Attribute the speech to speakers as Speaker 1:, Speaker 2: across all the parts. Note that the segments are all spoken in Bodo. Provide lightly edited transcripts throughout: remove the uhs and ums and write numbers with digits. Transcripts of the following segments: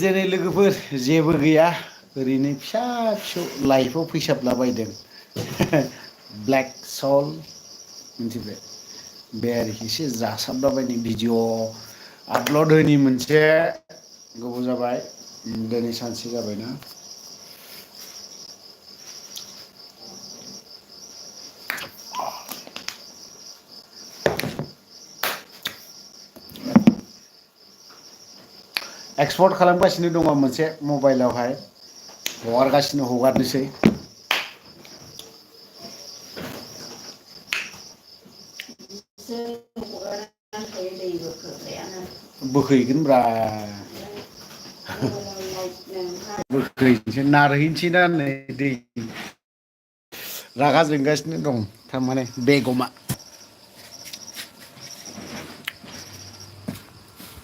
Speaker 1: जेरै लोगोफोर जेबो गैया ओरैनो फिसा फिसौ लाइफआव फैसाबलाबायदों ब्लेक सल मिथिबाय बे आरोखि एसे जासाबलाबायनाय भिडिअ आपलड होनि मोनसे गोबाव जाबाय दिनै सानसे जाबायना एक्सपर्ट खालामगासिनो दङ मोनसे मबाइलावहाय हगारनोसै बोहैगोनब्रा बोहैनोसै नारहैनोसै ना नै दै रागा जोंगासिनो दं थारमाने बेगमा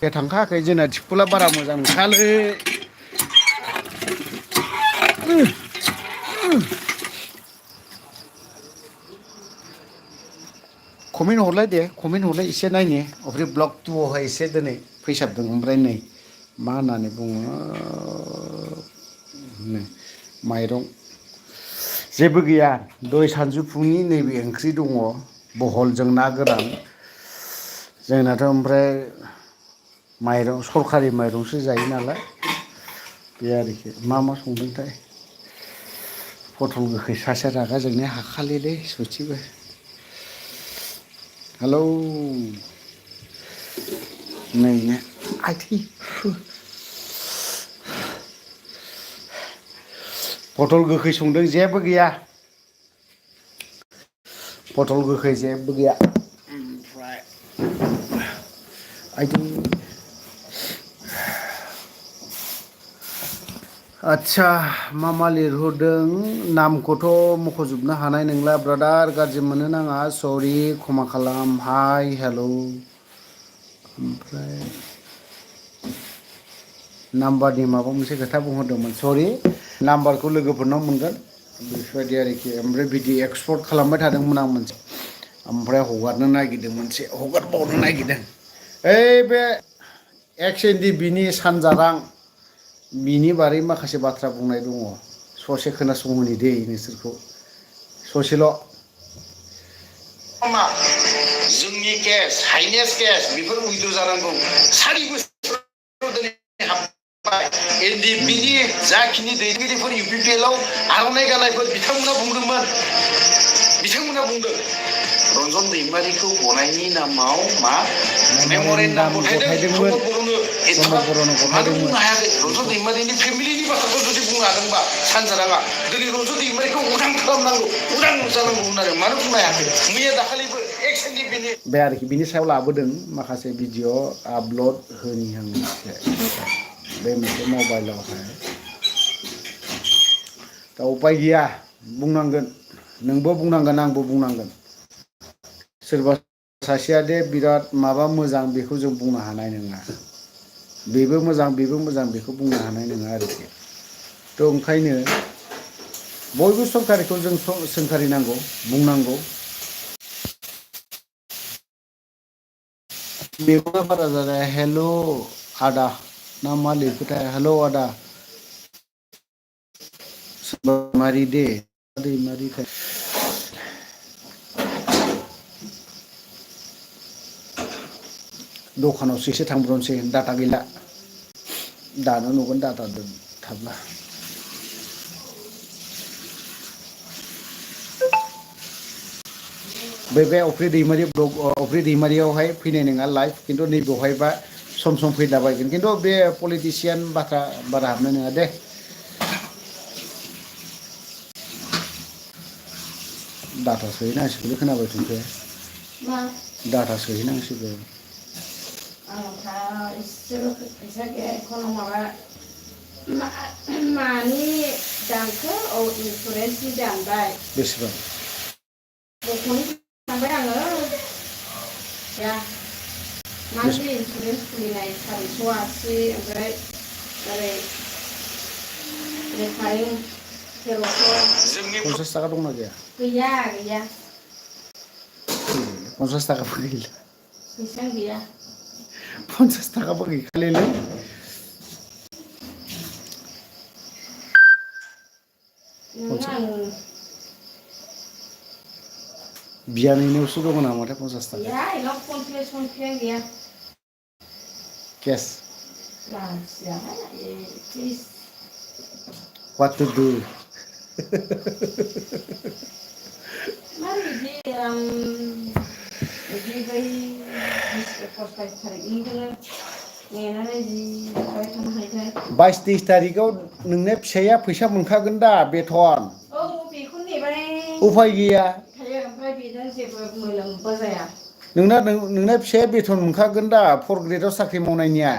Speaker 1: बे थांखायाखै जोंना थिफुला बारा मोजां नंखायालै कमेन्ट हरलाय दे कमेन्ट हरलाय एसे नायनि अबे ब्लग टुआवहाय एसे दिनै फैसाबदों ओमफ्राय नै मा होननानै बुङो माइरं जेबो गैया दय सानजौफुनि नैबे ओंख्रि दङ बहलजों ना गोरान जोंनाथ' ओमफ्राय माइरं सरखारि माइरंसो जायो नालाय बे आरोखि मा मा संदोंथाय पटल गोखै सासे रागा जोंनाया हाखालिलै सयथिबो हेलौ नै आइदै पटल गोखै संदों जेबो गैया पटल गोखै जेबो गैया ओमफ्राय आइदै आदसा मा मा लिरहरदों नामखौथ' मख'जोबनो हानाय नंला ब्रादार गाज्रि मोननो नाङा सरि खमा खालाम हाय हेलौ ओमफ्राय नाम्बारनि माबा मोनसे खोथा बुंहरदोंमोन सरि नाम्बारखौ लोगोफोरनाव मोनगोन बेफोरबायदि आरोखि ओमफ्राय भिडिअ एक्सपर्ट खालामबाय थादोंमोन आं मोनसे ओमफ्राय हगारनो नागिरदों मोनसे हगारबावनो नागिरदों ओइ बे एक्स एन डि बिनि सानजारां बिनि बारै माखासे बाथ्रा बुंनाय दङ ससे खोनासंहोनि दै नोंसोरखौ ससेल' जोंनि केस हाइनेस केस बेफोर उइद्र जानांगौ 4 बोसोर एनडिएफबिनि जाखिनि दैदेनगिरिफोर इउपिपिएलआव आर'नाइ गाननायफोर बिथांमोना बुंदों रन्जन दैमारिखौ गनायनि नामाव मा मेम'रेन्डाम गथायदोंमोन प्रमद बर'नो गथायदोंमोन बुंनो हायाखै रन्जन दैमारिनि फेमिलिनि बाथ्राखौ जुदि बुंनो हादोंबा सानजाराङा दिनै रन्जन दैमारिखौ उदां खालामनांगौ उदां जानांगौ होननानै मानो बुंनो हायाखै मैया दाखालिबो बे आरोखि बिनि सायाव लाबोदों माखासे भिडिअ आपलड होनि आं मोनसे बे मोनसे मबाइलावहाय दा उपाय गैया बुंनांगोन नोंबो बुंनांगोन आंबो बुंनांगोन सोरबा सासेया दे बिराद माबा मोजां बेखौ जों बुंनो हानाय नङा बेबो मोजां बेखौ बुंनो हानाय नङा आरोखि थ' ओंखायनो बयबो सरकारिखौ जों सोंखारिनांगौ बुंनांगौ मेगना बारा जादों हेल' आदा ना मा लिरखोथाय हेल' आदा दैमारि दे दैमारिखाय दखानावसो एसे थांब्रबनोसै डाटा गैला दानो नुगोन डाटा थाब्ला बे अफ्रि दैमारि अफ्रि दैमारियावहाय फैनाय नङा लाइभ खिन्थु नैबेवहायबा सम सम फैलाबायगोन खिन्थु बे पलिटिसियान बाथ्रा बारा हाबनाय नङा दे डाटा सोहैनांसिगौलै खोनाबाय थुमखे डाटा सोहैनांसिगौ मानि दानखो औ इन्सुरेन्सनि दानबाय बेसेबां बख'नो थांबाय आङो या मान्थलि इन्सुरेन्स खुलिनाय 480 ओमफ्राय ओरै रेफारिं 1300 50 थाखा दंना गैया गैया 50 थाखाबो गैला फैसा गैया 50 थाखाबो गैखालिलै
Speaker 2: बियानैनियावसो दङ नामाथाय 50 थाखा
Speaker 3: गैया इनाव फन पे गैया
Speaker 2: केस
Speaker 3: लाजियाहाय प्लिज
Speaker 2: what to do
Speaker 3: मारै बिदि बिदि बै 20-21 थारिखनिखौनो नेनानै जि थाबाय थानो हायोथाय
Speaker 2: 22-23 तारिखआव नोंने फिसाया फैसा मोनखागोन दा बेथन
Speaker 3: औ बेखौ नेबाय
Speaker 2: उफाय गैया
Speaker 3: थायो ओमफ्राय बेजों जेबो मोलोमबो जाया
Speaker 2: नोंना फिसाया बेथन मोनखागोन दा 4 ग्रेडआव साख्रि मावनायनिया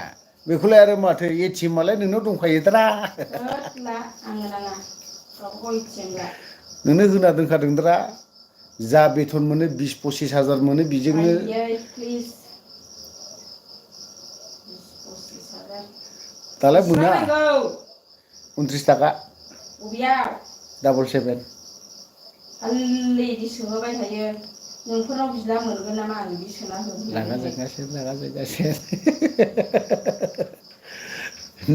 Speaker 2: बेखौलाय आरो माथो एटिएम आलाय नोंनाव दंखायोद्रा
Speaker 3: ला आंनो नाङा गावबागाव एटिएम ला
Speaker 2: नोंनो होना दोनखादोंद्रा जा बेथन मोनो 20-25 हाजार मोनो बेजोंनो
Speaker 3: आयै प्लिज 20-25 हाजार
Speaker 2: दालाय
Speaker 3: बेसेबां
Speaker 2: मोना
Speaker 3: नांगौ
Speaker 2: 29 थाखा
Speaker 3: बबेयाव
Speaker 2: 777
Speaker 3: खालि इदि सोहोबाय थायो नोंफोरनाव बिदा मोनगोन नामा आं बिदि सोना
Speaker 2: रागा
Speaker 3: होनानैहाय
Speaker 2: जोंगासिनो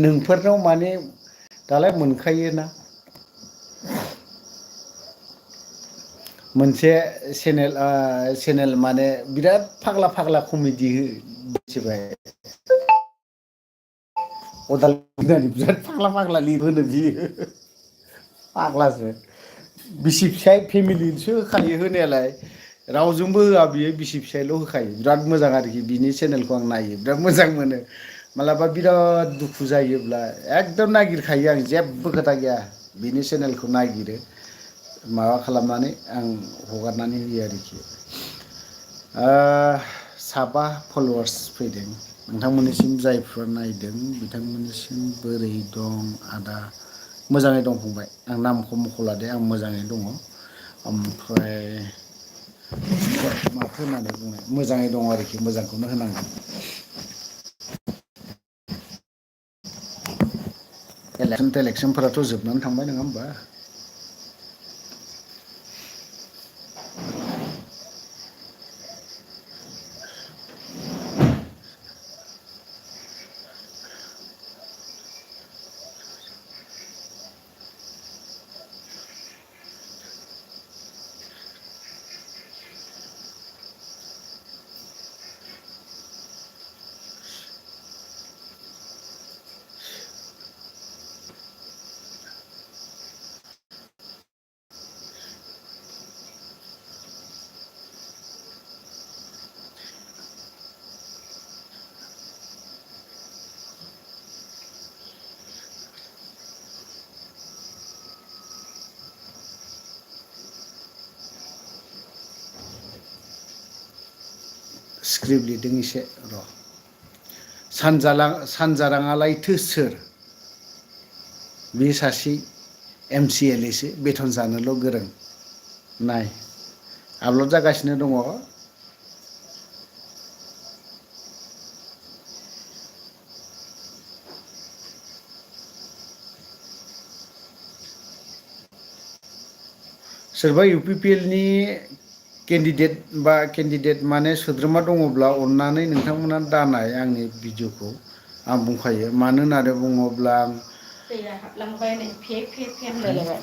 Speaker 2: नोंफोरनाव माने दालाय मोनखायोना मोनसे चेनेल माने बिराद फाग्ला कमेडि मिथिबाय अदालगुरिनि बिराद फाग्ला लिरहोनो बियो फाग्लासो बिसि फिसाय फेमिलिसो होखायो होनायालाय रावजोंबो होआ बियो बिसि फिसायल' होखायो बिराद मोजां आरोखि बिनि चेनेलखौ आं नायो बिराद मोजां मोनो मालाबा बिराद दुखु जायोब्ला एकदम नागिरखायो आं जेबो खोथा गैया बिनि चेनेलखौ नागिरो माबा खालामनानै आं हगारनानै होयो आरोखि 7 फलोवार्स फैदों नोंथांमोननिसिम जायफ्रा नायदों बिथांमोननिसिम बोरै दं आदा मोजाङै दं फंबाय आं नामखौ मख'ला दे आं मोजाङै दङ ओमफ्राय माथो होननानै बुङो मोजाङै दङ आरोखि मोजांखौनो होनांगोन इलेक्सनफोराथ' जोबनानै थांबाय नङा होमबा स्क्रिप्ट लिरदों एसे र' सानजाराङालायथो सोर बे सासे MCLAसो बेथन जानोल' गोरों नाय आपल'ड जागासिनो दङ सोरबा UPPLनि केन्डिडेट माने सोद्रोमा दङब्ला अननानै नोंथांमोना दानाय आंनि भिडिअखौ आं बुंखायो मानो होननानै बुङोब्ला आं
Speaker 3: दैया हाबलांबाय नै फे होनलायलायबाय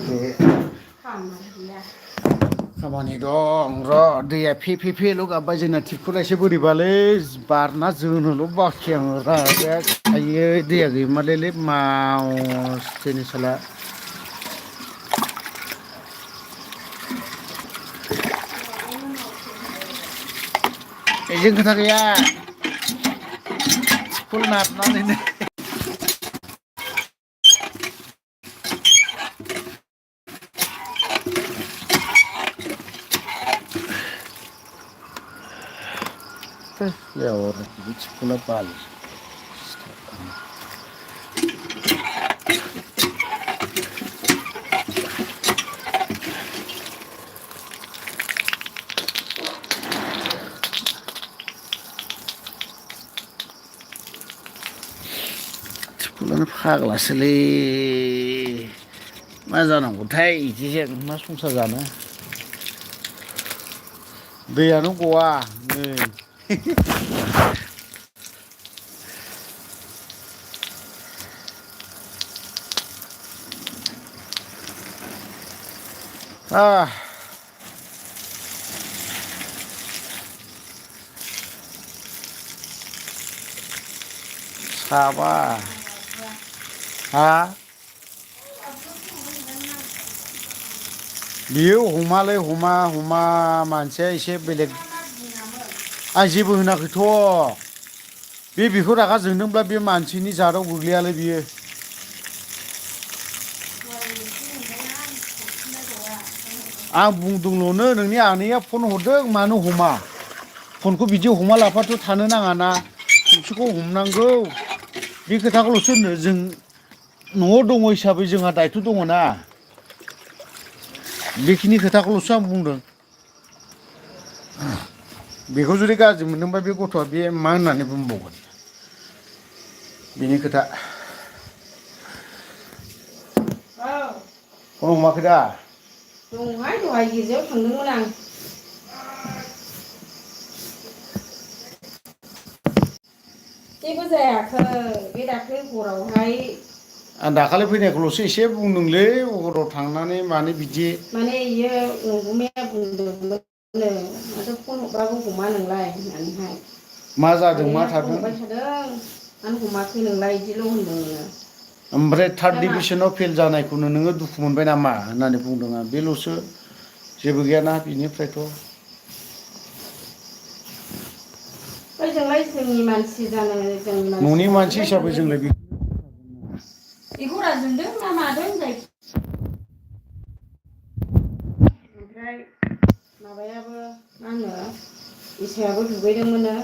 Speaker 3: खामानि गैया
Speaker 2: खामानि दं र' दैया फेल' गाबबाय जोंना टिपखला एसे बोरैबालै बारना जोनोल' बाखि आङो रागाया आयै दैया गैमारलायलै मावसथैनो साला बेजों खोथा गैया टिपखल नारनानैनो ahora टिपखला बालो टिपखलानो फाग्लासोलै मा जानांगौथाय बिदिजों मा संसार जानो दैयानो गवा नै साबा हा बियो हमालै हमा मानसिया एसे बेलेग आं जेबो होनाखैथ' बेखौ रागा जोंदोंब्ला बे मानसिनि जादाव गोग्लैयालै बियो आं बुंदोंल'नो नोंनि आनैया फन हरदों मानो हमा फनखौ बिदि हमा लाफाथ' थानो नाङाना खनसेखौ हमनांगौ बे खोथाखौल'सो होनो जों न'आव दङ हिसाबै जोंहा दायथ' दङ ना बेखिनि खोथाखौल'सो आं बुंदों बेखौ जुदि गाज्रि मोनदोंबा बे गथ'आ बे मा होननानै बुंबावगोन बेनि खोथा फन हमाखै दा
Speaker 3: दंहाय दहाय गिर्जायाव थांदोंमोन आं जेबो जायाखै बे दाख्लै हरावहाय
Speaker 2: आं दाखालि फैनायखौल'सो एसे बुंदोंलै हराव थांनानै मानो बिदि
Speaker 3: माने इयो नंगुमैया बुंदोंमोन माथो फन हरबाबो हमा नोंलाय होननानैहाय
Speaker 2: मा जादों मा
Speaker 3: आनैया फन
Speaker 2: थादों
Speaker 3: हरबाय थादों मानो हमाखै नोंलाय बिदिल' होनदों
Speaker 2: ओमफ्राय थार्ड
Speaker 3: नामा
Speaker 2: डिभिसनाव फेल जानायखौनो नोङो दुखु मोनबाय नामा होननानै बुंदों आं बेल'सो जेबो गैयाना बिनिफ्रायथ'
Speaker 3: ओजोंलाय जोंनि मानसि जानो जोंनि मानसि
Speaker 2: न'नि मानसि
Speaker 3: जानानैलाय
Speaker 2: हिसाबै
Speaker 3: मानो
Speaker 2: जोंलाय
Speaker 3: बेखौ राजोंदों ना मादों जायखि ओमफ्राय माबायाबो मा होनो इसायाबो दुगैदोंमोननो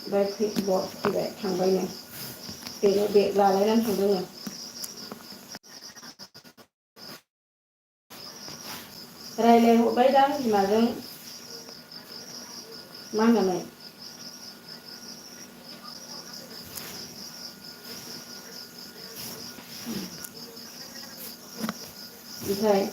Speaker 3: ओमफ्राय फैबाय थांबायनो बेनो बेग लालायनानै थांदोंनो रायज्लायहरबायदां बिमाजों मा होननानै ओमफ्राय